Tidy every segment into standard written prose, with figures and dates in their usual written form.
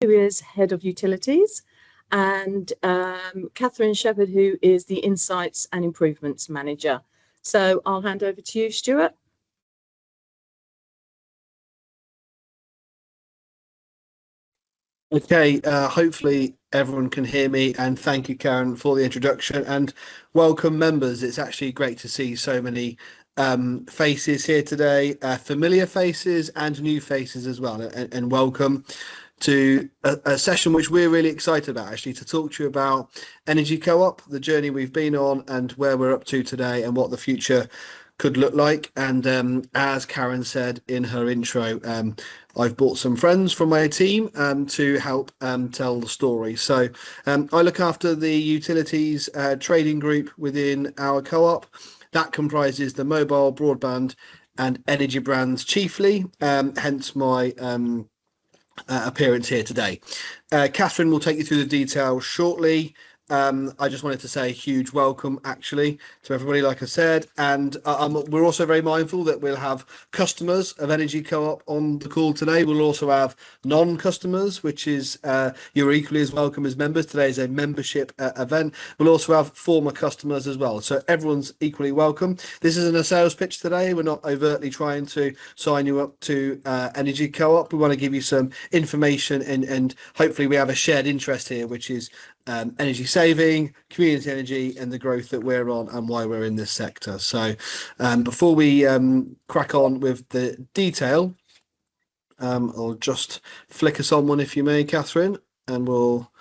who is Head of Utilities, and Catherine Shepherd, who is the Insights and Improvements Manager. So I'll hand over to you, Stuart. Okay, hopefully everyone can hear me, and thank you, Karen, for the introduction, and welcome members. It's actually great to see so many faces here today, familiar faces and new faces as well, and welcome to a session which we're really excited about, actually, to talk to you about Energy Co-op, the journey we've been on and where we're up to today and what the future could look like. And as Karen said in her intro, I've brought some friends from my team to help tell the story. So I look after the utilities trading group within our co-op. That comprises the mobile, broadband and energy brands chiefly, hence my appearance here today. Catherine will take you through the details shortly. I just wanted to say a huge welcome, actually, to everybody, like I said, and we're also very mindful that we'll have customers of Energy Co-op on the call today. We'll also have non-customers, which is you're equally as welcome as members. Today is a membership event. We'll also have former customers as well, so everyone's equally welcome. This isn't a sales pitch today. We're not overtly trying to sign you up to Energy Co-op. We want to give you some information, and hopefully we have a shared interest here, which is energy saving, community energy, and the growth that we're on and why we're in this sector. So before we crack on with the detail, I'll just flick us on one, if you may, Catherine, and we'll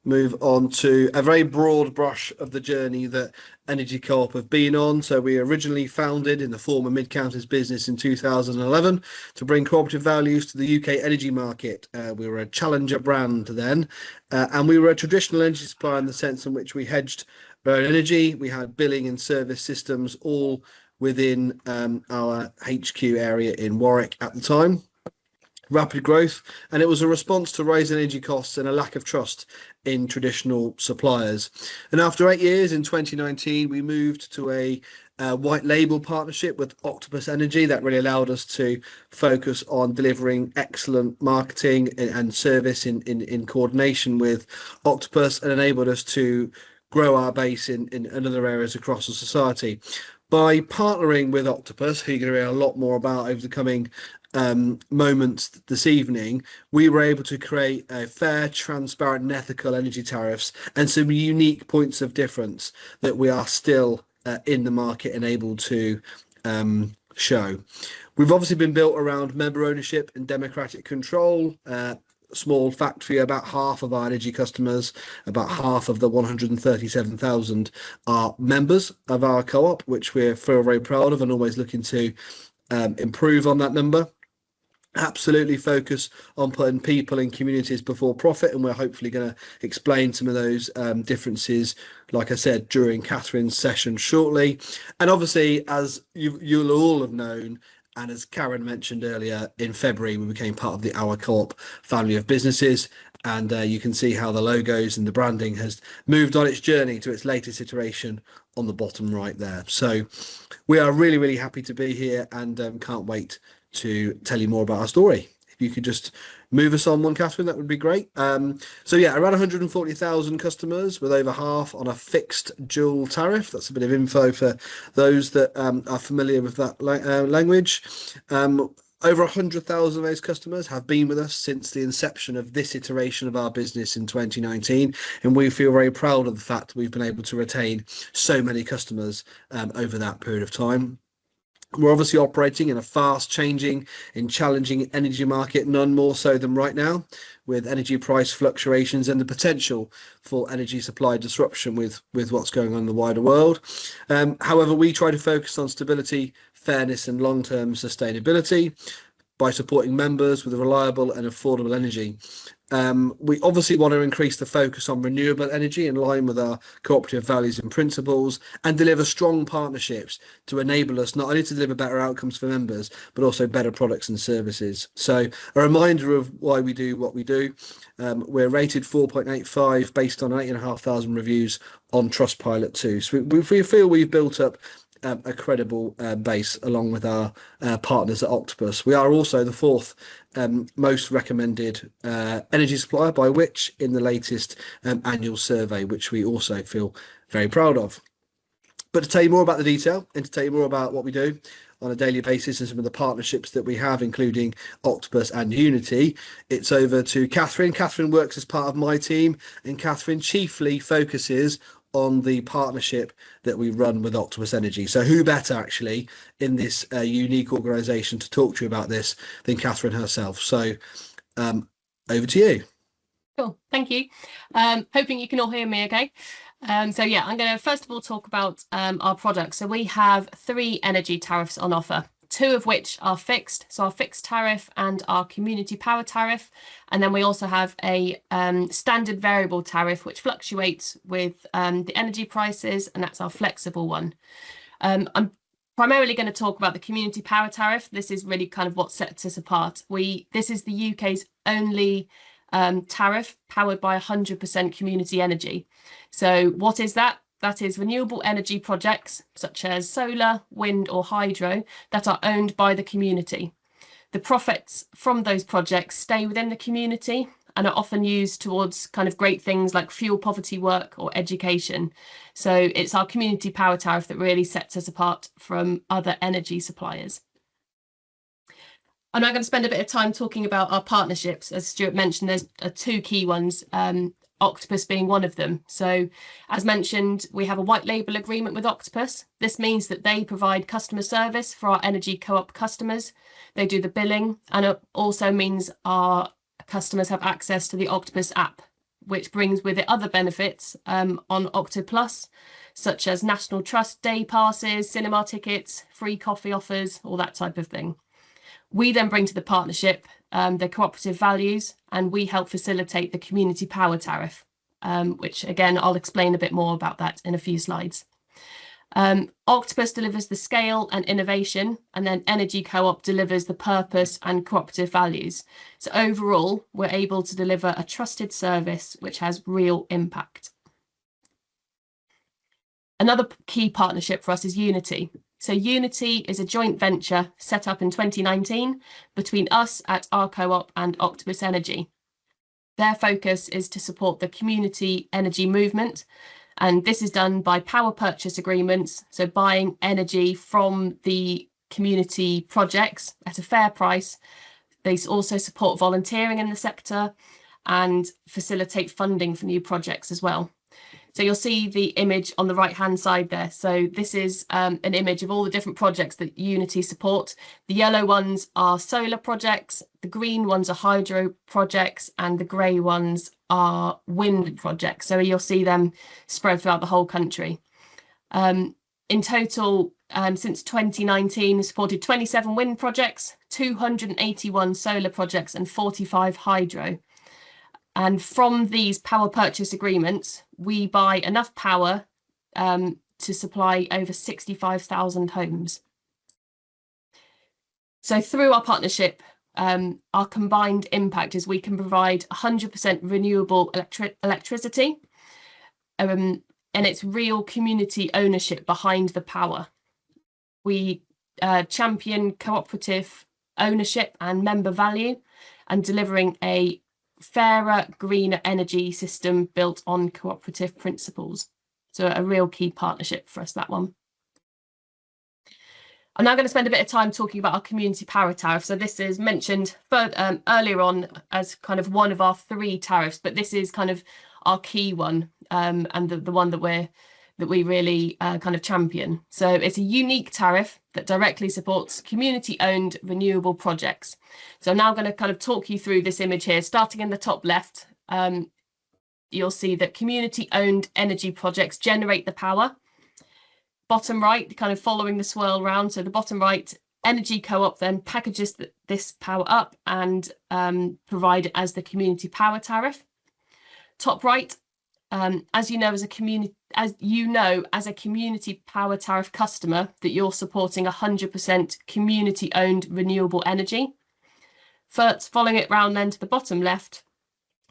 move on to a very broad brush of the journey that Energy Co-op have been on. So we originally founded in the former Mid-Counties business in 2011 to bring cooperative values to the UK energy market. We were a challenger brand then, and we were a traditional energy supplier in the sense in which we hedged our own energy. We had billing and service systems all within our HQ area in Warwick at the time. Rapid growth, and it was a response to rising energy costs and a lack of trust in traditional suppliers. And after 8 years, in 2019, we moved to a white label partnership with Octopus Energy. That really allowed us to focus on delivering excellent marketing and service in coordination with Octopus, and enabled us to grow our base in other areas across the society. By partnering with Octopus, who you're going to hear a lot more about over the coming moments this evening, we were able to create a fair, transparent and ethical energy tariffs and some unique points of difference that we are still in the market and able to show. We've obviously been built around member ownership and democratic control. Small fact for you, about half of our energy customers, about half of the 137,000 are members of our co-op, which we feel very proud of and always looking to improve on that number. Absolutely focus on putting people and communities before profit, and we're hopefully going to explain some of those differences, like I said, during Catherine's session shortly. And obviously, as you'll all have known, and as Karen mentioned earlier, in February we became part of the Our Co-op family of businesses, and you can see how the logos and the branding has moved on its journey to its latest iteration on the bottom right there. So we are really, really happy to be here, and can't wait to tell you more about our story. If you could just move us on one, Catherine, that would be great. So yeah, around 140,000 customers, with over half on a fixed dual tariff. That's a bit of info for those that are familiar with that language. Over 100,000 of those customers have been with us since the inception of this iteration of our business in 2019, and we feel very proud of the fact that we've been able to retain so many customers over that period of time. We're obviously operating in a fast changing and challenging energy market, none more so than right now, with energy price fluctuations and the potential for energy supply disruption with what's going on in the wider world. However, we try to focus on stability, fairness and long-term sustainability by supporting members with reliable and affordable energy. We obviously want to increase the focus on renewable energy in line with our cooperative values and principles, and deliver strong partnerships to enable us not only to deliver better outcomes for members, but also better products and services. So a reminder of why we do what we do. We're rated 4.85 based on 8,500 reviews on Trustpilot too. So we feel we've built up a credible base along with our partners at Octopus. We are also the fourth most recommended energy supplier by Which in the latest annual survey, which we also feel very proud of. But to tell you more about the detail and to tell you more about what we do on a daily basis and some of the partnerships that we have, including Octopus and Unity, it's over to Catherine. Catherine works as part of my team, and Catherine chiefly focuses on the partnership that we run with Octopus Energy. So who better actually in this unique organisation to talk to you about this than Catherine herself. So over to you. Cool, thank you. Hoping you can all hear me okay. So yeah, I'm going to first of all talk about our products. So we have 3 energy tariffs on offer, 2 of which are fixed, so our fixed tariff and our community power tariff, and then we also have a standard variable tariff which fluctuates with the energy prices, and that's our flexible one. I'm primarily going to talk about the community power tariff. This is really kind of what sets us apart. This is the UK's only tariff powered by 100% community energy. So what is that? That is renewable energy projects such as solar, wind or hydro that are owned by the community. The profits from those projects stay within the community and are often used towards kind of great things like fuel poverty work or education. So it's our community power tariff that really sets us apart from other energy suppliers. I'm now going to spend a bit of time talking about our partnerships. As Stuart mentioned, there's 2 key ones, Octopus being one of them. So as mentioned, we have a white label agreement with Octopus. This means that they provide customer service for our energy co-op customers. They do the billing, and it also means our customers have access to the Octopus app, which brings with it other benefits on Octo Plus, such as National Trust day passes, cinema tickets, free coffee offers, all that type of thing. We then bring to the partnership the cooperative values, and we help facilitate the community power tariff, which again, I'll explain a bit more about that in a few slides. Octopus delivers the scale and innovation, and then Energy Co-op delivers the purpose and cooperative values. So overall, we're able to deliver a trusted service which has real impact. Another key partnership for us is Unity. So Unity is a joint venture set up in 2019 between us at our Co-op and Octopus Energy. Their focus is to support the community energy movement, and this is done by power purchase agreements, so buying energy from the community projects at a fair price. They also support volunteering in the sector and facilitate funding for new projects as well. So you'll see the image on the right hand side there. So this is an image of all the different projects that Unity support. The yellow ones are solar projects, the green ones are hydro projects, and the grey ones are wind projects. So you'll see them spread throughout the whole country. In total, since 2019, we've supported 27 wind projects, 281 solar projects and 45 hydro. And from these power purchase agreements, we buy enough power to supply over 65,000 homes. So through our partnership, our combined impact is we can provide 100% renewable electricity, and it's real community ownership behind the power. We champion cooperative ownership and member value, and delivering a fairer, greener energy system built on cooperative principles. So a real key partnership for us, that one. I'm now going to spend a bit of time talking about our community power tariff. So this is mentioned earlier on as kind of one of our 3 tariffs, but this is kind of our key one, and the one that we really kind of champion. So it's a unique tariff that directly supports community-owned renewable projects. So I'm now going to kind of talk you through this image here. Starting in the top left, you'll see that community-owned energy projects generate the power. Bottom right, kind of following the swirl round. So the bottom right, Energy Co-op then packages this power up and provide it as the community power tariff. Top right, as you know, as a community power tariff customer, that you're supporting 100% community-owned renewable energy. First, following it round then to the bottom left,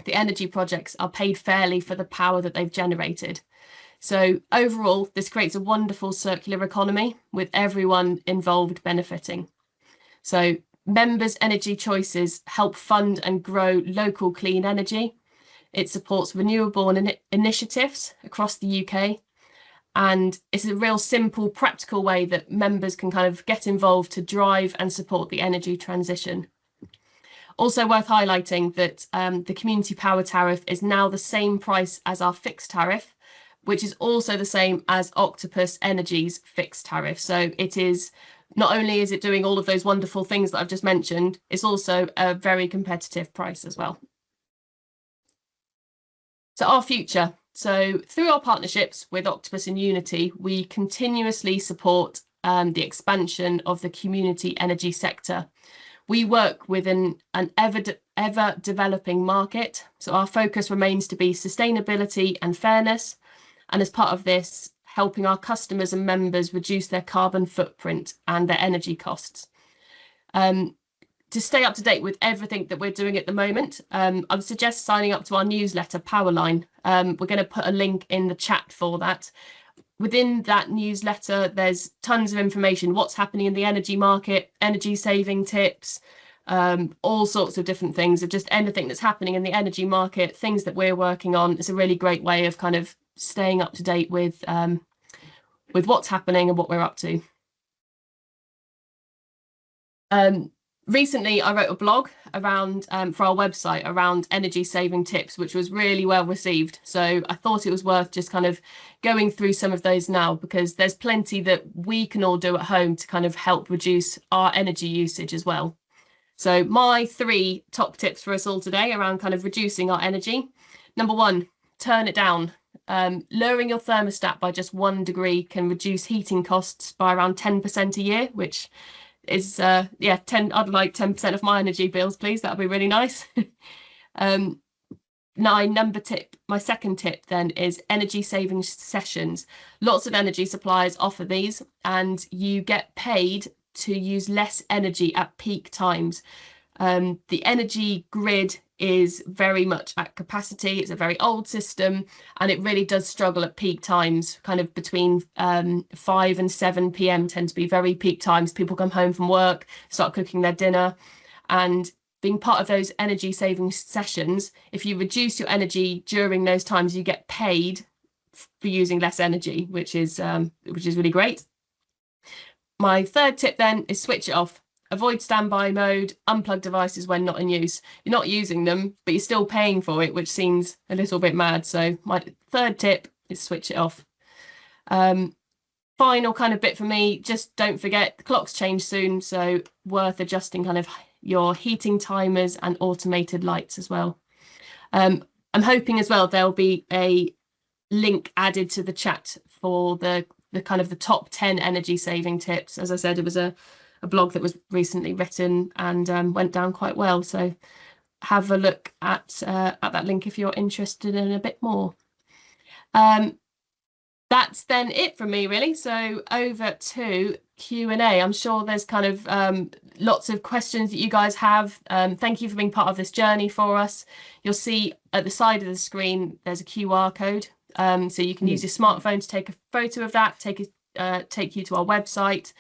the energy projects are paid fairly for the power that they've generated. So overall, this creates a wonderful circular economy with everyone involved benefiting. So members' energy choices help fund and grow local clean energy. It supports renewable initiatives across the UK. And it's a real simple, practical way that members can kind of get involved to drive and support the energy transition. Also worth highlighting that the community power tariff is now the same price as our fixed tariff, which is also the same as Octopus Energy's fixed tariff. So it is, not only is it doing all of those wonderful things that I've just mentioned, it's also a very competitive price as well. So our future. So through our partnerships with Octopus and Unity, we continuously support the expansion of the community energy sector. We work within an ever developing market. So our focus remains to be sustainability and fairness. And as part of this, helping our customers and members reduce their carbon footprint and their energy costs. To stay up to date with everything that we're doing at the moment, I would suggest signing up to our newsletter, Powerline. We're going to put a link in the chat for that. Within that newsletter, there's tons of information, what's happening in the energy market, energy saving tips, all sorts of different things, of just anything that's happening in the energy market, things that we're working on. It's a really great way of kind of staying up to date with what's happening and what we're up to. Recently, I wrote a blog around for our website around energy saving tips, which was really well received. So I thought it was worth just kind of going through some of those now, because there's plenty that we can all do at home to kind of help reduce our energy usage as well. So my 3 top tips for us all today around kind of reducing our energy. Number 1, turn it down. Lowering your thermostat by just 1 degree can reduce heating costs by around 10% a year, which is I'd like 10% of my energy bills, please. That'd be really nice. My second tip then is energy saving sessions. Lots of energy suppliers offer these, and you get paid to use less energy at peak times. The energy grid is very much at capacity. It's a very old system, and it really does struggle at peak times, kind of between 5 and 7 p.m. tend to be very peak times. People come home from work, start cooking their dinner, and being part of those energy saving sessions, if you reduce your energy during those times, you get paid for using less energy, which is really great. My third tip then is switch it off. Avoid standby mode, unplug devices when not in use. You're not using them, but you're still paying for it, which seems a little bit mad. So my third tip is switch it off. Final kind of bit for me, just don't forget the clocks change soon, so worth adjusting kind of your heating timers and automated lights as well. I'm hoping as well there'll be a link added to the chat for the kind of the top 10 energy saving tips. As I said, it was a blog that was recently written and went down quite well, so have a look at that link if you're interested in a bit more. That's then it from me, really. So over to Q&A. I'm sure there's kind of lots of questions that you guys have. Thank you for being part of this journey for us. You'll see at the side of the screen there's a QR code, so you can use your smartphone to take a photo of that, take you to our website.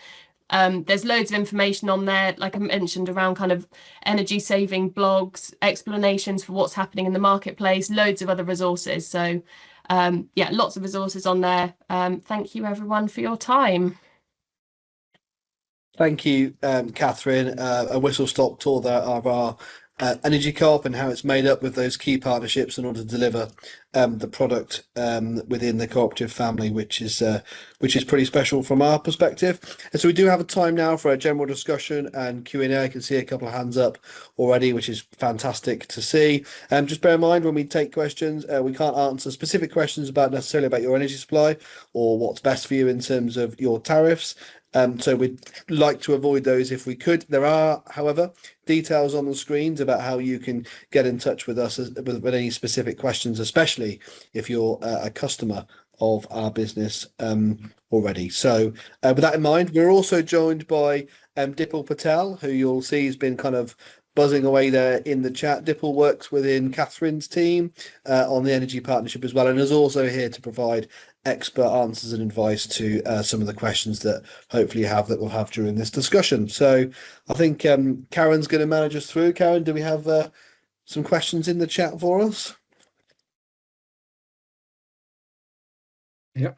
There's loads of information on there, like I mentioned, around kind of energy saving blogs, explanations for what's happening in the marketplace, loads of other resources. So yeah, lots of resources on there. Thank you everyone for your time. Thank you, Catherine. A whistle-stop tour there of our EnergyCoop and how it's made up with those key partnerships in order to deliver the product within the cooperative family, which is pretty special from our perspective. And so we do have a time now for a general discussion and Q&A. I can see a couple of hands up already, which is fantastic to see. Just bear in mind when we take questions, we can't answer specific questions necessarily about your energy supply or what's best for you in terms of your tariffs. So we'd like to avoid those if we could. There are, however, details on the screens about how you can get in touch with us with any specific questions, especially if you're a customer of our business already. So with that in mind, we're also joined by Dipal Patel, who you'll see has been kind of buzzing away there in the chat. Dipal works within Catherine's team on the energy partnership as well, and is also here to provide expert answers and advice to some of the questions that hopefully we'll have during this discussion. So I think Karen's going to manage us through. Karen, do we have some questions in the chat for us? Yeah.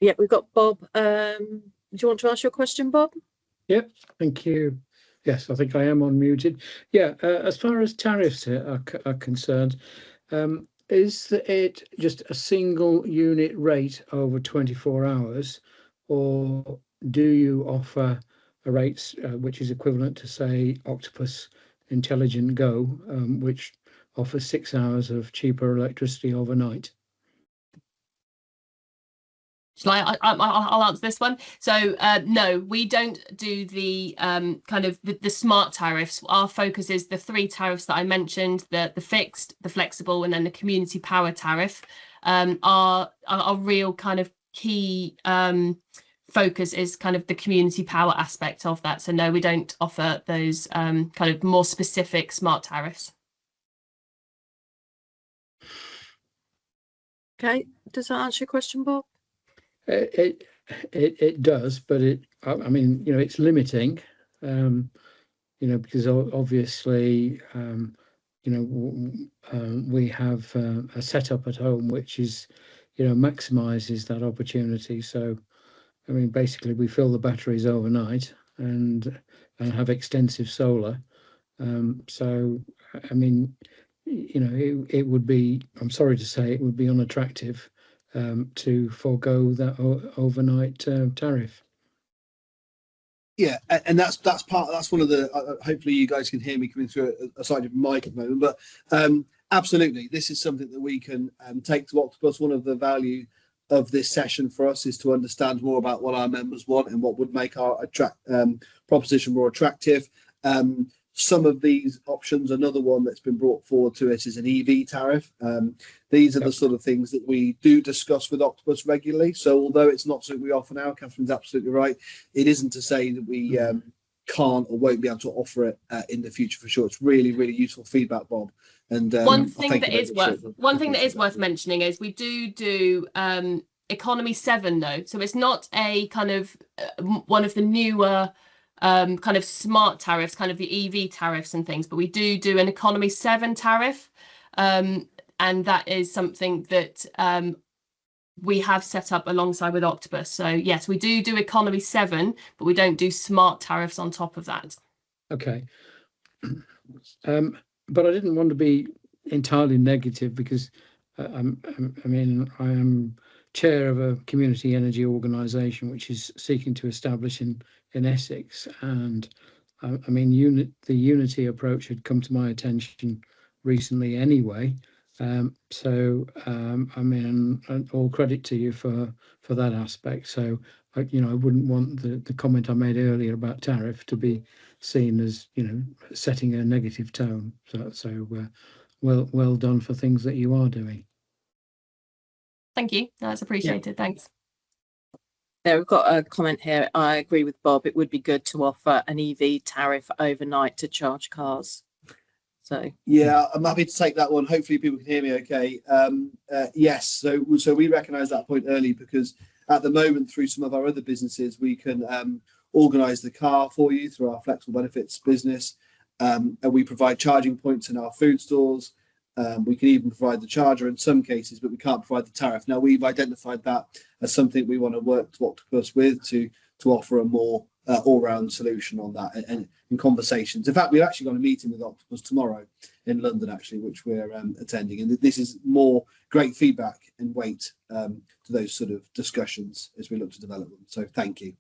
Yeah, we've got Bob. Do you want to ask your question, Bob? Yep, thank you. Yes, I think I am unmuted. Yeah, as far as tariffs are concerned, is it just a single unit rate over 24 hours, or do you offer a rate which is equivalent to, say, Octopus Intelligent Go, which offers 6 hours of cheaper electricity overnight? I'll answer this one. So no, we don't do the kind of the smart tariffs. Our focus is the 3 tariffs that I mentioned: the fixed, the flexible, and then the community power tariff. Our real kind of key focus is kind of the community power aspect of that. So no, we don't offer those kind of more specific smart tariffs. Okay, does that answer your question, Bob? It does, but I mean, you know, it's limiting, you know, because obviously, you know, we have a setup at home which is, you know, maximizes that opportunity. So, I mean, basically, we fill the batteries overnight and have extensive solar. So, I mean, you know, it would be, I'm sorry to say, it would be unattractive to forego that overnight tariff. Yeah, and that's one of the. Hopefully, you guys can hear me coming through a slightly different mic at the moment. But absolutely, this is something that we can take to Octopus. One of the value of this session for us is to understand more about what our members want and what would make our proposition more attractive. Some of these options, another one that's been brought forward to us is an EV tariff. These are the sort of things that we do discuss with Octopus regularly. So although it's not something we offer now, Catherine's absolutely right. It isn't to say that we can't or won't be able to offer it in the future for sure. It's really, really useful feedback, Bob. And one thing that is worth mentioning is we do economy 7 though. So it's not a kind of one of the newer kind of smart tariffs, kind of the EV tariffs and things, but we do an economy 7 tariff, and that is something that we have set up alongside with Octopus. So yes, we do economy 7, but we don't do smart tariffs on top of that. Okay. But I didn't want to be entirely negative because I mean, I am chair of a community energy organisation which is seeking to establish in Essex, and I mean, the unity approach had come to my attention recently anyway. So I mean, all credit to you for that aspect. So you know, I wouldn't want the comment I made earlier about tariff to be seen as, you know, setting a negative tone. So well done for things that you are doing. Thank you. That's appreciated. Yeah. Thanks. There, we've got a comment here. I agree with Bob. It would be good to offer an EV tariff overnight to charge cars. So yeah, I'm happy to take that one. Hopefully people can hear me okay. Yes, so we recognise that point early because at the moment, through some of our other businesses, we can organise the car for you through our flexible benefits business, and we provide charging points in our food stores. We can even provide the charger in some cases, but we can't provide the tariff. Now, we've identified that as something we want to work to Octopus with to offer a more all-round solution on that and in conversations. In fact, we've actually got a meeting with Octopus tomorrow in London, actually, which we're attending. And this is more great feedback and weight to those sort of discussions as we look to develop them. So thank you.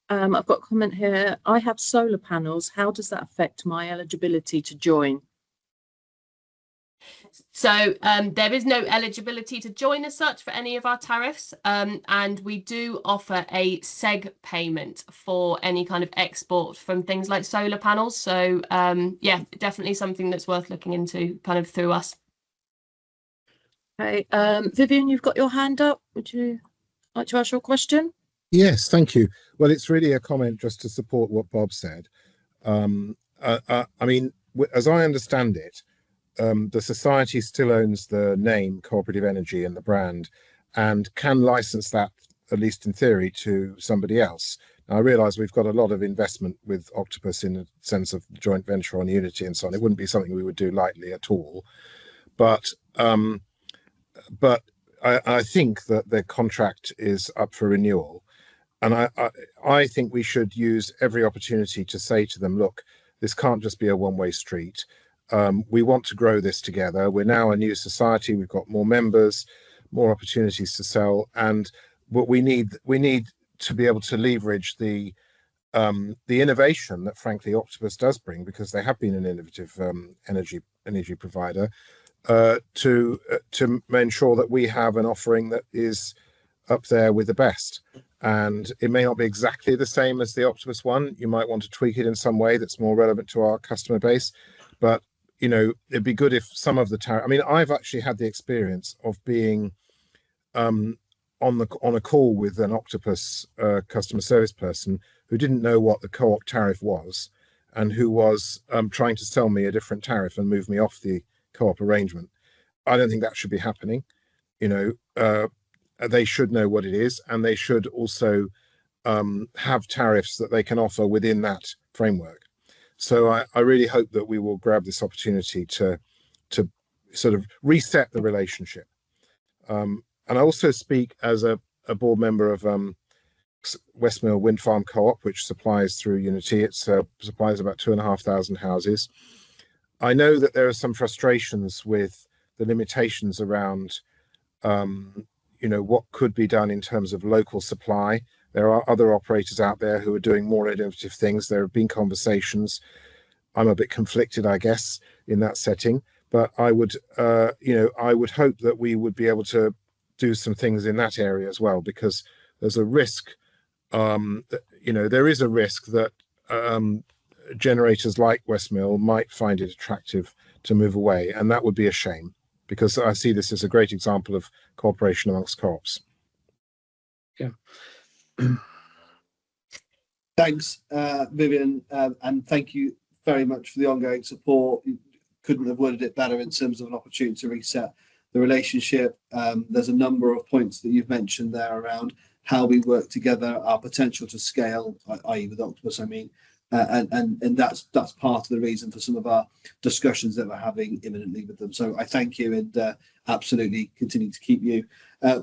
I've got a comment here. I have solar panels. How does that affect my eligibility to join? So there is no eligibility to join as such for any of our tariffs, and we do offer a seg payment for any kind of export from things like solar panels. So yeah, definitely something that's worth looking into kind of through us. Okay, Vivian, you've got your hand up. Would you like to ask your question? Yes, thank you. Well, it's really a comment just to support what Bob said. I mean, as I understand it, the society still owns the name Co-operative Energy and the brand, and can license that, at least in theory, to somebody else. Now, I realise we've got a lot of investment with Octopus in the sense of joint venture on Unity and so on. It wouldn't be something we would do lightly at all. But I think that the contract is up for renewal. And I think we should use every opportunity to say to them, look, this can't just be a one-way street. We want to grow this together. We're now a new society. We've got more members, more opportunities to sell. And what we need to be able to leverage the innovation that, frankly, Octopus does bring, because they have been an innovative energy provider, to ensure that we have an offering that is up there with the best. And it may not be exactly the same as the Octopus one. You might want to tweak it in some way that's more relevant to our customer base. But, you know, it'd be good if some of the tariff. I mean, I've actually had the experience of being on a call with an Octopus customer service person who didn't know what the co-op tariff was, and who was trying to sell me a different tariff and move me off the co-op arrangement. I don't think that should be happening. You know, they should know what it is, and they should also have tariffs that they can offer within that framework. So I really hope that we will grab this opportunity to sort of reset the relationship. And I also speak as a board member of Westmill Wind Farm Co-op, which supplies through Unity. It supplies about 2,500 houses. I know that there are some frustrations with the limitations around you know, what could be done in terms of local supply. There are other operators out there who are doing more innovative things. There have been conversations. I'm a bit conflicted, I guess, in that setting. But I would, you know, I would hope that we would be able to do some things in that area as well, because there's a risk, that, you know, there is a risk that generators like Westmill might find it attractive to move away, and that would be a shame, because I see this as a great example of cooperation amongst co-ops. Yeah. Thanks, Vivian, and thank you very much for the ongoing support. You couldn't have worded it better in terms of an opportunity to reset the relationship. There's a number of points that you've mentioned there around how we work together, our potential to scale, i.e. with Octopus, I mean, and that's part of the reason for some of our discussions that we're having imminently with them. So I thank you, and absolutely continue to keep you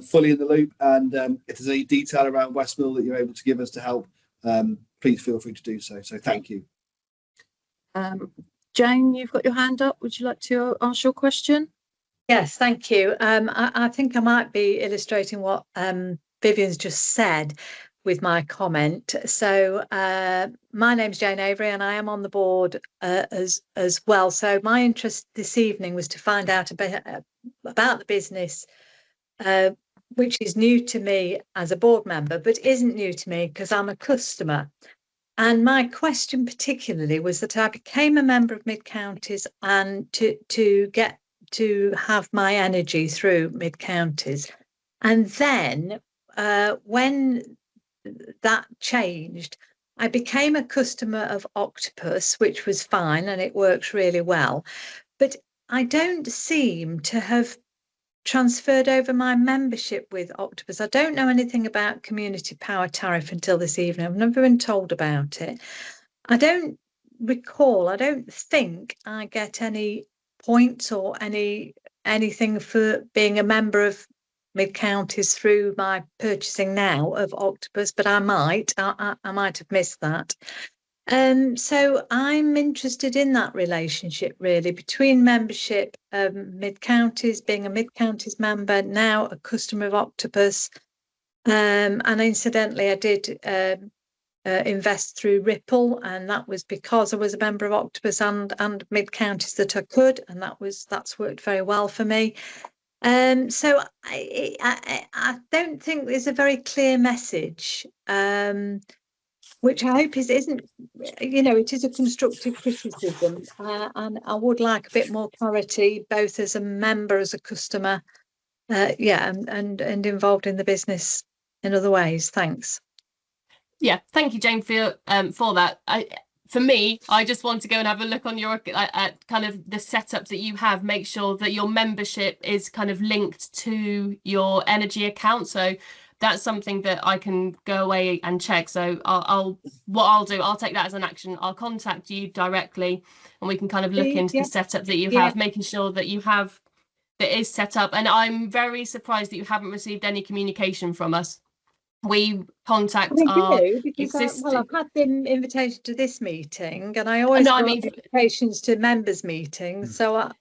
fully in the loop. And if there's any detail around Westmill that you're able to give us to help, please feel free to do so. So thank you. Jane, you've got your hand up. Would you like to ask your question? Yes, thank you. I think I might be illustrating what Vivian's just said with my comment. So my name's Jane Avery, and I am on the board as well. So my interest this evening was to find out a bit about the business, which is new to me as a board member, but isn't new to me because I'm a customer. And my question particularly was that I became a member of Mid Counties, and to get to have my energy through Mid Counties. And then when that changed, I became a customer of Octopus, which was fine, and it works really well. But I don't seem to have transferred over my membership with Octopus. I don't know anything about community power tariff until this evening. I've never been told about it. I don't think I get any points or anything for being a member of Mid Counties through my purchasing now of Octopus, but I might have missed that. So I'm interested in that relationship really between membership, Mid Counties, being a Mid Counties member, now a customer of Octopus, and incidentally I did invest through Ripple, and that was because I was a member of Octopus and Mid Counties that I could, and that's worked very well for me. So I don't think there's a very clear message, which I hope isn't, you know, it is a constructive criticism, and I would like a bit more clarity, both as a member, as a customer, and involved in the business in other ways. Thanks. Yeah, thank you, Jane, for that. for me, I just want to go and have a look on your at kind of the setup that you have, make sure that your membership is kind of linked to your energy account. So that's something that I can go away and check. So I'll take that as an action. I'll contact you directly and we can kind of look into the setup that you have, making sure that you have that is set up. And I'm very surprised that you haven't received any communication from us. We contact our existing... I've had the invitation to this meeting, and I always got invitations to members' meetings. So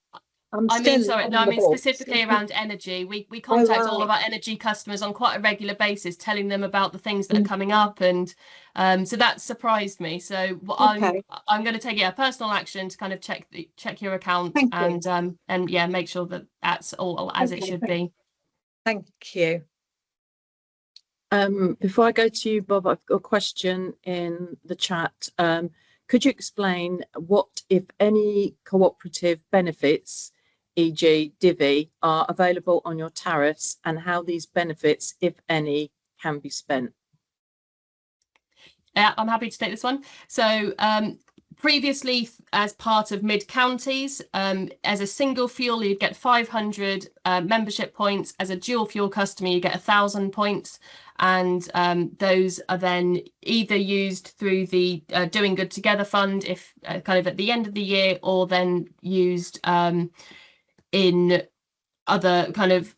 I mean specifically around energy. We contact all of our energy customers on quite a regular basis, telling them about the things that are coming up, and so that surprised me. So I'm going to take personal action to kind of check your account and yeah, make sure that that's all as it should be. Thank you. Before I go to you, Bob, I've got a question in the chat. Could you explain what, if any, cooperative benefits, e.g. divvy, are available on your tariffs and how these benefits, if any, can be spent? Yeah, I'm happy to take this one. So previously, as part of mid-counties, as a single fuel, you'd get 500 membership points. As a dual fuel customer, you get 1,000 points. And those are then either used through the Doing Good Together fund, if kind of at the end of the year, or then used in other kind of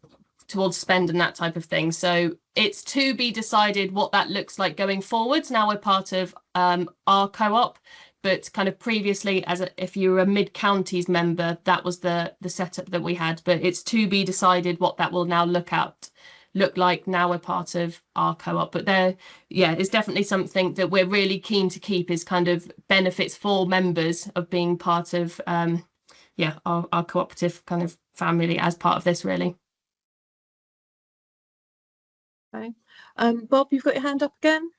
towards spend and that type of thing. So it's to be decided what that looks like going forwards. Now we're part of our co-op, but kind of previously, if you were a mid-counties member, that was the setup that we had. But it's to be decided what that will now look like now we're part of our co-op. But there, yeah, it's definitely something that we're really keen to keep, is kind of benefits for members of being part of our cooperative kind of family as part of this, really. Okay. Bob, you've got your hand up again.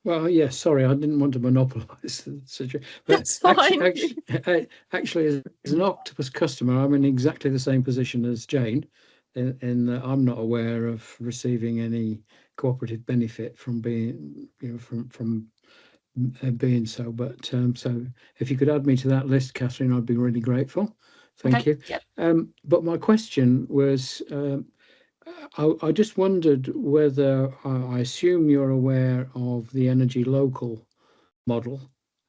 Well, yes, sorry, I didn't want to monopolise the situation. That's fine. Actually, as an Octopus customer, I'm in exactly the same position as Jane, in that I'm not aware of receiving any cooperative benefit from being, from being so. But so if you could add me to that list, Catherine, I'd be really grateful. Thank you. Yep. But my question was, I just wondered whether, I assume you're aware of the Energy Local model,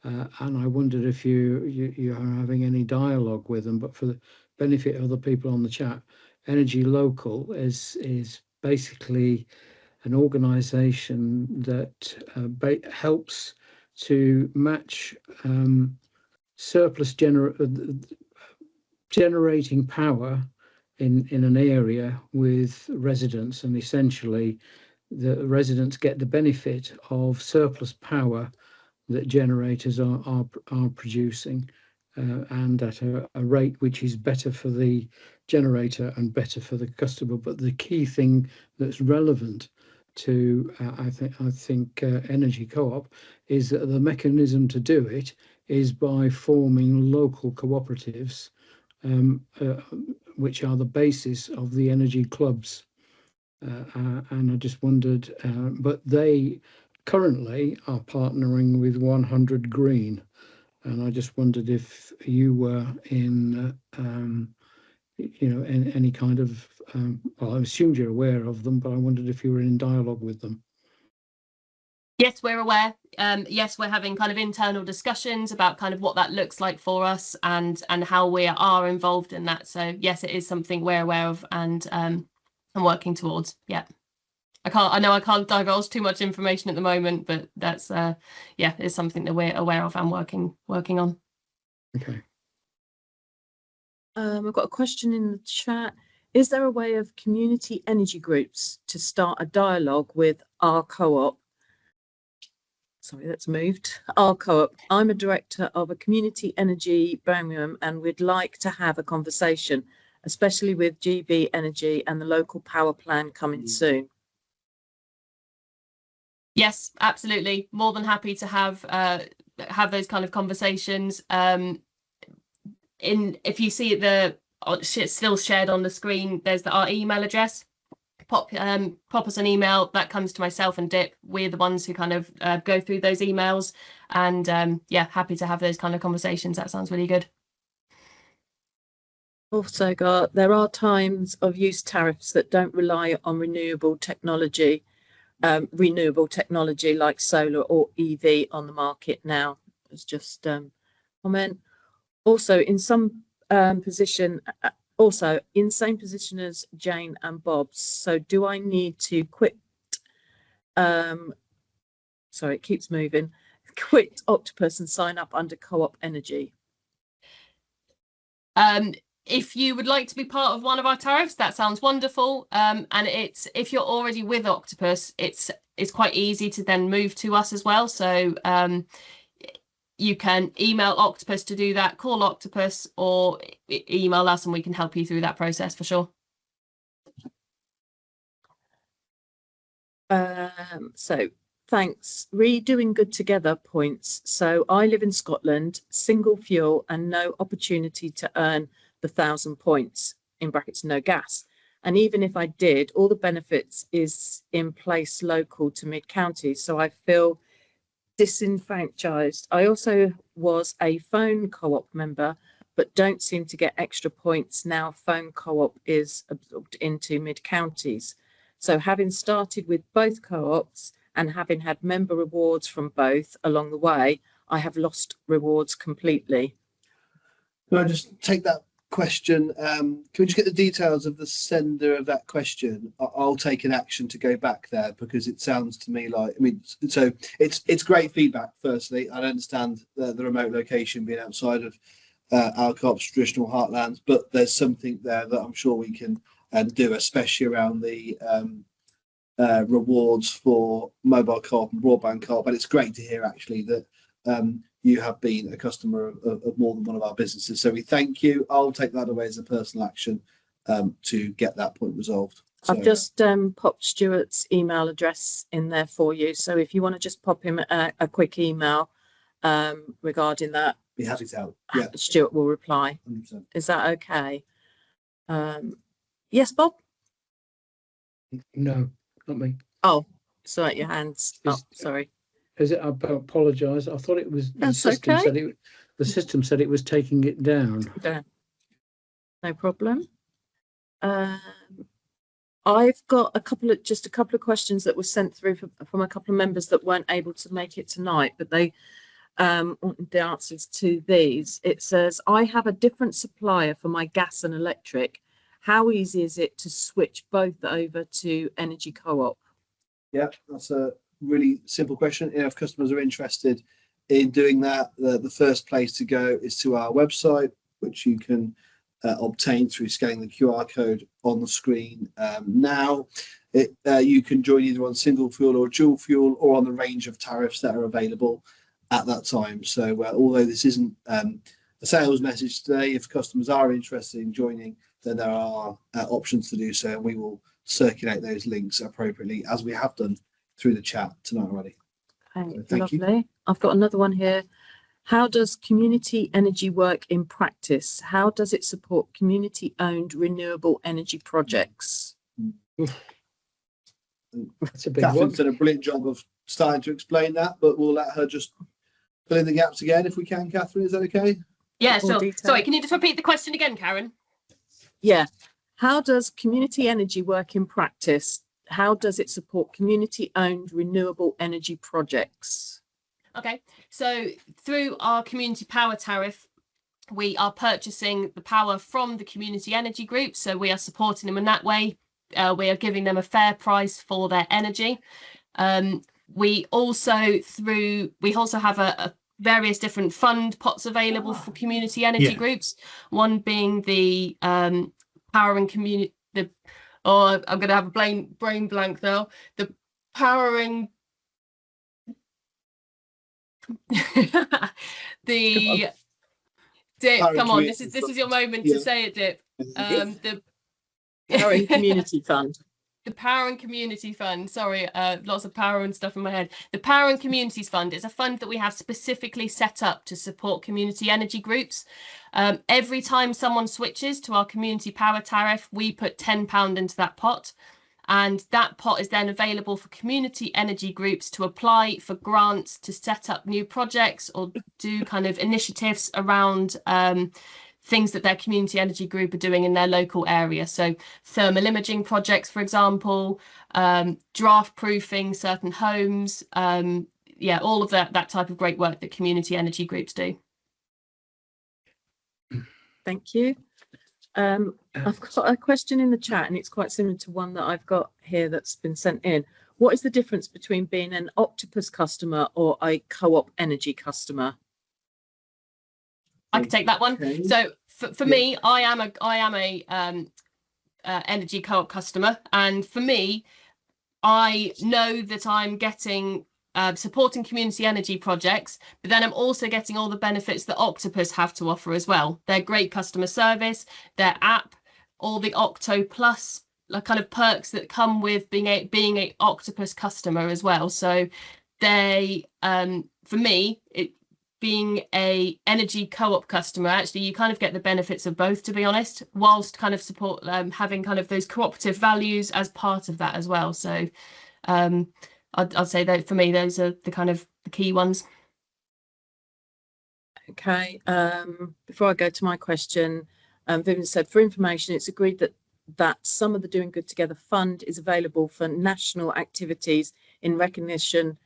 and I wondered if you are having any dialogue with them. But for the benefit of the people on the chat, Energy Local is basically an organisation that helps to match surplus generating power in an area with residents, and essentially the residents get the benefit of surplus power that generators are producing, and at a rate which is better for the generator and better for the customer. But the key thing that's relevant to I think Energy Co-op is that the mechanism to do it is by forming local cooperatives, which are the basis of the energy clubs. And I just wondered, but they currently are partnering with 100 Green, and I just wondered if you were in, in any kind of, well, I assumed you're aware of them, but I wondered if you were in dialogue with them. Yes, we're aware. Yes, we're having kind of internal discussions about kind of what that looks like for us and how we are involved in that. So yes, it is something we're aware of and working towards. Yeah, I know I can't divulge too much information at the moment, but that's it's something that we're aware of and working on. Okay. I've got a question in the chat. Is there a way of community energy groups to start a dialogue with our co-op? Sorry, that's moved. Our co-op. I'm a director of a community energy Birmingham, and we'd like to have a conversation, especially with GB Energy and the local power plan coming soon. Yes, absolutely. More than happy to have those kind of conversations. If you see it's still shared on the screen, there's our email address. pop us an email. That comes to myself and Dip. We're the ones who kind of go through those emails, and yeah, happy to have those kind of conversations. That sounds really good. Also there are times of use tariffs that don't rely on renewable technology like solar or EV on the market now. It's just comment. Also in some position, also in same position as Jane and Bob's. So do I need to quit? Sorry, it keeps moving. Quit Octopus and sign up under Co-op Energy. If you would like to be part of one of our tariffs, that sounds wonderful. And if you're already with Octopus, it's quite easy to then move to us as well. So you can email Octopus to do that, call Octopus, or email us and we can help you through that process for sure. So thanks. Redoing good together points. So I live in Scotland, single fuel and no opportunity to earn the 1,000 points, in brackets no gas. And even if I did, all the benefits is in place local to mid-county. So I feel disenfranchised. I also was a phone co-op member, but don't seem to get extra points now phone co-op is absorbed into mid-counties. So having started with both co-ops and having had member rewards from both along the way, I have lost rewards completely. Can I just take that question? Can we just get the details of the sender of that question? I'll take an action to go back there, because it sounds to me like, I mean, so it's great feedback. Firstly, I understand the remote location being outside of our co-op's traditional heartlands, but there's something there that I'm sure we can do, especially around the rewards for mobile co-op and broadband co-op. And it's great to hear actually that you have been a customer of more than one of our businesses. So we thank you. I'll take that away as a personal action to get that point resolved. So, I've just popped Stuart's email address in there for you. So if you want to just pop him a quick email regarding that, be happy to help. Yeah, Stuart will reply. 100%. Is that okay? Yes, Bob? No, not me. Oh, sorry, your hands. Oh, sorry. Is it? I apologise. I thought it was. That's the system okay. said the system said it was taking it down. Okay. No problem. I've got a couple of questions that were sent through from a couple of members that weren't able to make it tonight, but they wanted the answers to these. It says, I have a different supplier for my gas and electric. How easy is it to switch both over to Energy Co-op? Yeah, that's a really simple question. If customers are interested in doing that, the first place to go is to our website, which you can obtain through scanning the QR code on the screen now. You can join either on single fuel or dual fuel, or on the range of tariffs that are available at that time. So although this isn't a sales message today, if customers are interested in joining, then there are options to do so, and we will circulate those links appropriately, as we have done through the chat tonight already. Okay, So thank lovely. you. I've got another one here. How does community energy work in practice? How does it support community-owned renewable energy projects? That's a big Catherine's one. done a brilliant job of starting to explain that, but we'll let her just fill in the gaps again if we can. Catherine, is that okay? Yeah, More sure. detail. Sorry, can you just repeat the question again, Karen? Yeah. How does community energy work in practice? How does it support community-owned renewable energy projects? Okay, so through our community power tariff, we are purchasing the power from the community energy group. So we are supporting them in that way. We are giving them a fair price for their energy. We also have a various different fund pots available for community energy groups. One being the powering community. I'm going to have a brain blank now. The powering. Dip, come on, this is your moment to say it, Dip. The Powering Community Fund. The Power and Community Fund. Sorry, lots of power and stuff in my head. The Power and Communities Fund is a fund that we have specifically set up to support community energy groups. Every time someone switches to our community power tariff, we put £10 into that pot. and that pot is then available for community energy groups to apply for grants to set up new projects or do kind of initiatives around things that their community energy group are doing in their local area. So thermal imaging projects, for example, draft proofing certain homes, yeah, all of that type of great work that community energy groups do. Thank you. I've got a question in the chat, and it's quite similar to one that I've got here that's been sent in. What is the difference between being an Octopus customer or a Co-op energy customer? I can take that one. Okay. So for me, I am a energy co-op customer, and for me, I know that I'm getting supporting community energy projects, but then I'm also getting all the benefits that Octopus have to offer as well. Their great customer service, their app, all the Octo Plus kind of perks that come with being a Octopus customer as well. So they, for me, being a energy co-op customer, actually you kind of get the benefits of both, to be honest, whilst kind of support having kind of those cooperative values as part of that as well. So I'd say that for me those are the kind of the key ones. Okay, before I go to my question, Vivian said, for information, it's agreed that some of the Doing Good Together fund is available for national activities in recognition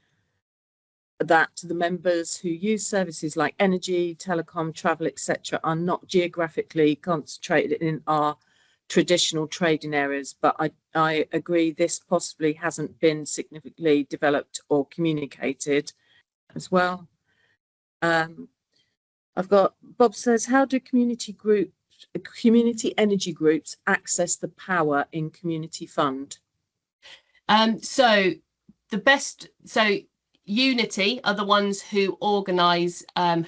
that the members who use services like energy, telecom, travel, etc. are not geographically concentrated in our traditional trading areas, but I agree this possibly hasn't been significantly developed or communicated as well. I've got, Bob says, how do community energy groups access the power in community fund? So Unity are the ones who organise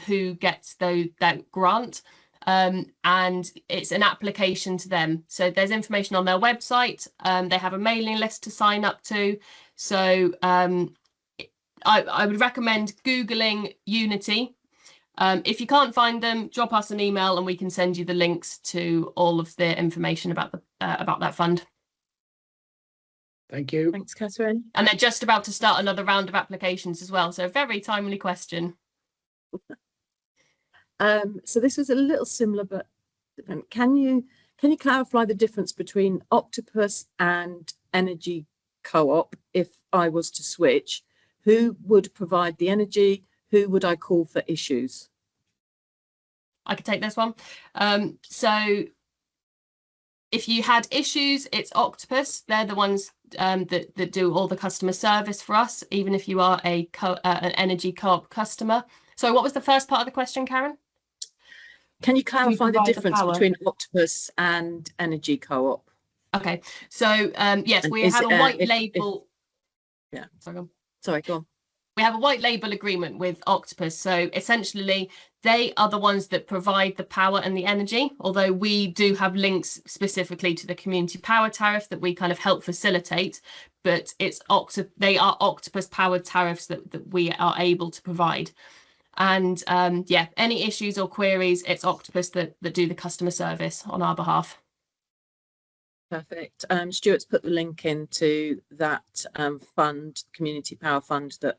who gets that grant, and it's an application to them. So there's information on their website. They have a mailing list to sign up to. So I would recommend Googling Unity. If you can't find them, drop us an email and we can send you the links to all of the information about that fund. Thank you. Thanks, Catherine. And they're just about to start another round of applications as well. So very timely question. So this is a little similar, but different. Can you clarify the difference between Octopus and Energy Co-op? If I was to switch, who would provide the energy? Who would I call for issues? I could take this one. So if you had issues, it's Octopus. They're the ones that do all the customer service for us, even if you are an energy co-op customer. So what was the first part of the question, Karen? Can you clarify the difference between Octopus and Energy Co-op? Okay, so yes, we have a white label. Yeah, sorry, go on. We have a white label agreement with Octopus. So essentially, they are the ones that provide the power and the energy, although we do have links specifically to the community power tariff that we kind of help facilitate. But they are Octopus powered tariffs that we are able to provide. And yeah, any issues or queries, it's Octopus that do the customer service on our behalf. Perfect. Stuart's put the link into that fund, Community Power Fund, that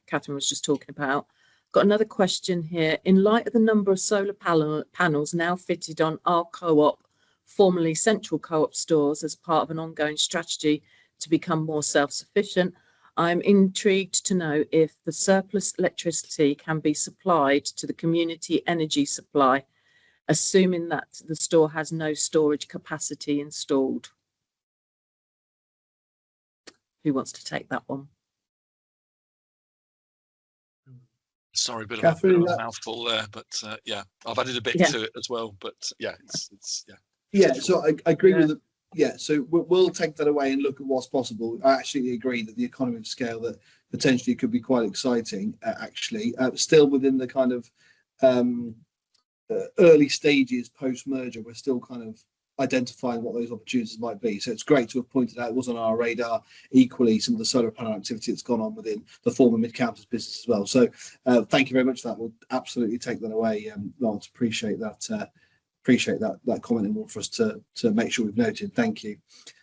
Catherine was just talking about. Got another question here. In light of the number of solar panels now fitted on our co-op, formerly Central Co-op stores, as part of an ongoing strategy to become more self-sufficient, I'm intrigued to know if the surplus electricity can be supplied to the community energy supply, assuming that the store has no storage capacity installed. Who wants to take that one? Sorry, a bit of a mouthful there, but yeah, I've added a bit to it as well. But yeah, it's yeah. Yeah, so I agree with it. Yeah, so we'll take that away and look at what's possible. I actually agree that the economy of scale that potentially could be quite exciting. Actually, still within the kind of early stages post-merger, we're still kind of identifying what those opportunities might be. So it's great to have pointed out it was on our radar. Equally, some of the solar panel activity that's gone on within the former mid-counters business as well. So thank you very much for that. We'll absolutely take that away. Lance, appreciate that. Appreciate that comment and more for us to make sure we've noted. Thank you.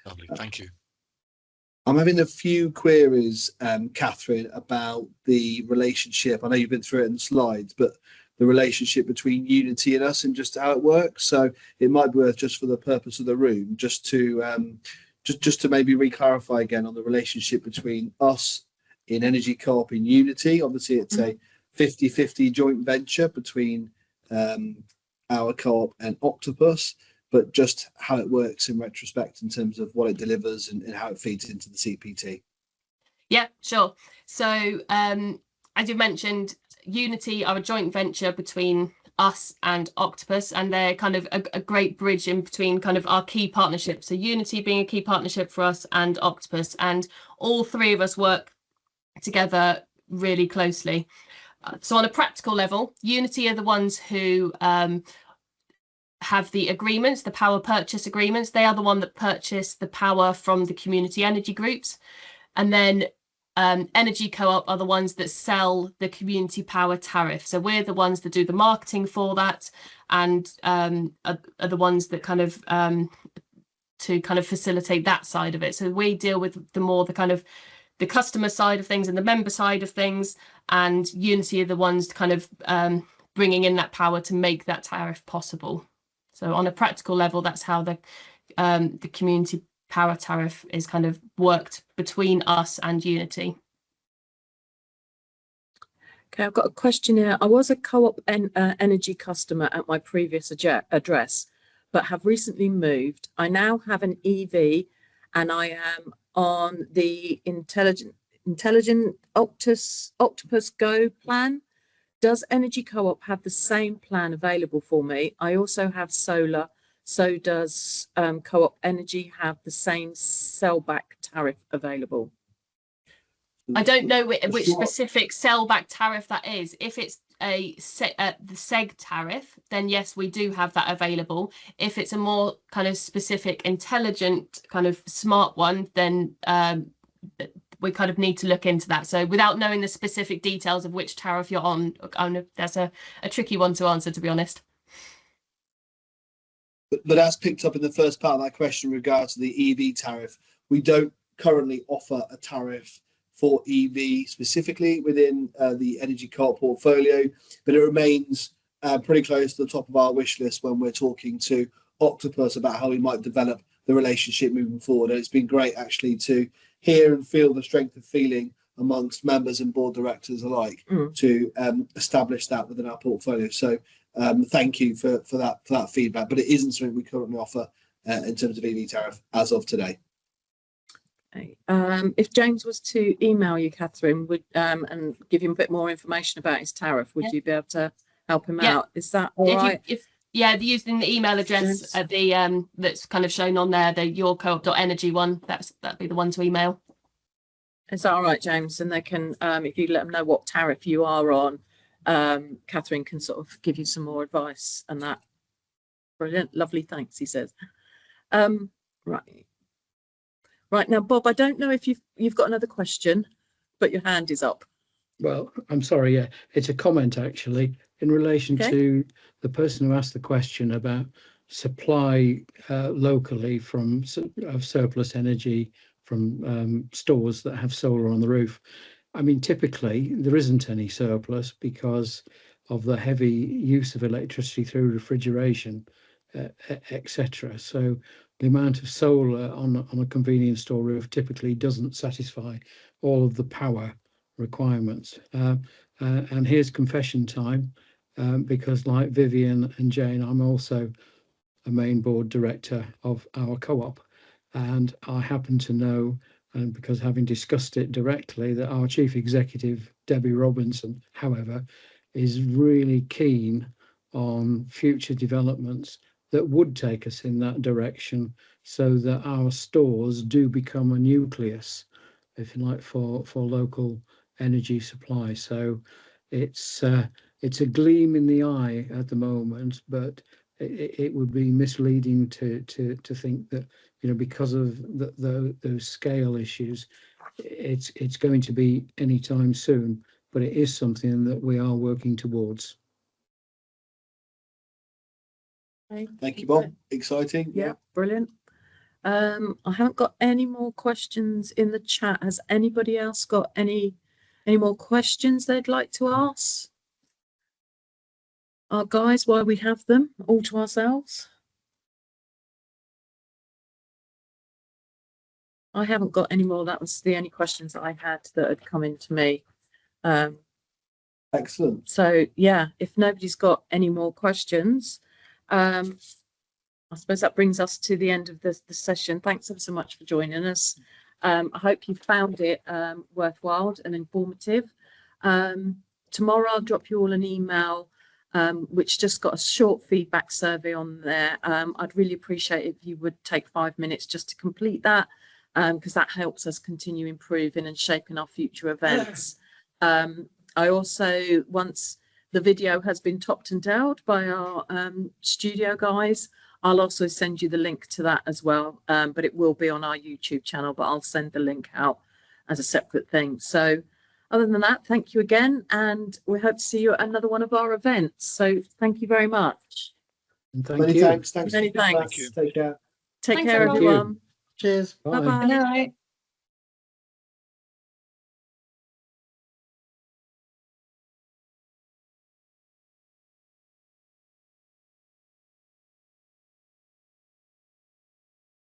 Lovely, thank you. I'm having a few queries, Catherine, about the relationship. I know you've been through it in the slides, but the relationship between Unity and us and just how it works. So it might be worth, just for the purpose of the room, just to maybe re-clarify again on the relationship between us in EnergyCoop in Unity. Obviously, it's a 50-50 joint venture between our co-op and Octopus, but just how it works in retrospect in terms of what it delivers and how it feeds into the CPT. Yeah, sure. So as you mentioned, Unity are a joint venture between us and Octopus, and they're kind of a great bridge in between kind of our key partnerships. So Unity being a key partnership for us and Octopus, and all three of us work together really closely. So on a practical level, Unity are the ones who have the agreements, the power purchase agreements. They are the one that purchase the power from the community energy groups. And then EnergyCoop are the ones that sell the community power tariff. So we're the ones that do the marketing for that, and are the ones that kind of to kind of facilitate that side of it. So we deal with the kind of the customer side of things and the member side of things, and Unity are the ones kind of bringing in that power to make that tariff possible. So on a practical level, that's how the community power tariff is kind of worked between us and Unity. Okay, I've got a question here. I was a co-op energy customer at my previous address, but have recently moved. I now have an EV, and I am on the intelligent Octopus Go plan. Does EnergyCoop have the same plan available for me? I also have solar. So does Co-op Energy have the same sellback tariff available? I don't know which specific sellback tariff that is. If it's the SEG tariff, then yes, we do have that available. If it's a more kind of specific, intelligent, kind of smart one, then we kind of need to look into that. So without knowing the specific details of which tariff you're on, that's a tricky one to answer, to be honest. But as picked up in the first part of that question in regards to the EV tariff, we don't currently offer a tariff for EV specifically within the EnergyCoop portfolio, but it remains pretty close to the top of our wish list when we're talking to Octopus about how we might develop the relationship moving forward. And it's been great actually to hear and feel the strength of feeling amongst members and board directors alike to establish that within our portfolio. So thank you for that feedback, but it isn't something we currently offer in terms of EV tariff as of today. Okay. If James was to email you, Catherine, would and give him a bit more information about his tariff, would you be able to help him out? Is that all right? Using the email address at the that's kind of shown on there, the yourcoop.energy one, that'd be the one to email. Is that all right, James? And they can, if you let them know what tariff you are on, Catherine can sort of give you some more advice and that. Brilliant, lovely, thanks, he says. Right now, Bob, I don't know if you've got another question, but your hand is up. Well, I'm sorry, yeah, it's a comment actually in relation to the person who asked the question about supply locally from surplus energy from stores that have solar on the roof. I mean, typically there isn't any surplus because of the heavy use of electricity through refrigeration, etc. So the amount of solar on a convenience store roof typically doesn't satisfy all of the power requirements. And here's confession time, because like Vivian and Jane, I'm also a main board director of our co-op, and I happen to know, and because having discussed it directly, that our chief executive, Debbie Robinson, however, is really keen on future developments that would take us in that direction, so that our stores do become a nucleus, if you like, for local energy supply. So it's a gleam in the eye at the moment, but it would be misleading to think that, you know, because of those scale issues, it's going to be anytime soon. But it is something that we are working towards. Thank you, Bob. Exciting. Yeah, brilliant. I haven't got any more questions in the chat. Has anybody else got any more questions they'd like to ask our guys while we have them all to ourselves? I haven't got any more. That was the only questions that I had that had come into me. Excellent. So yeah, if nobody's got any more questions, I suppose that brings us to the end of the session. Thanks ever so much for joining us. I hope you found it worthwhile and informative. Tomorrow I'll drop you all an email which just got a short feedback survey on there. I'd really appreciate if you would take 5 minutes just to complete that, because that helps us continue improving and shaping our future events. I also, once the video has been topped and tailed by our studio guys, I'll also send you the link to that as well, but it will be on our YouTube channel, but I'll send the link out as a separate thing. So other than that, thank you again, and we hope to see you at another one of our events. So thank you very much. And thank Many you. thanks. Thanks. Many thanks. Take care. Take Thanks, care, everyone. everyone. Cheers. Bye-bye. Good night.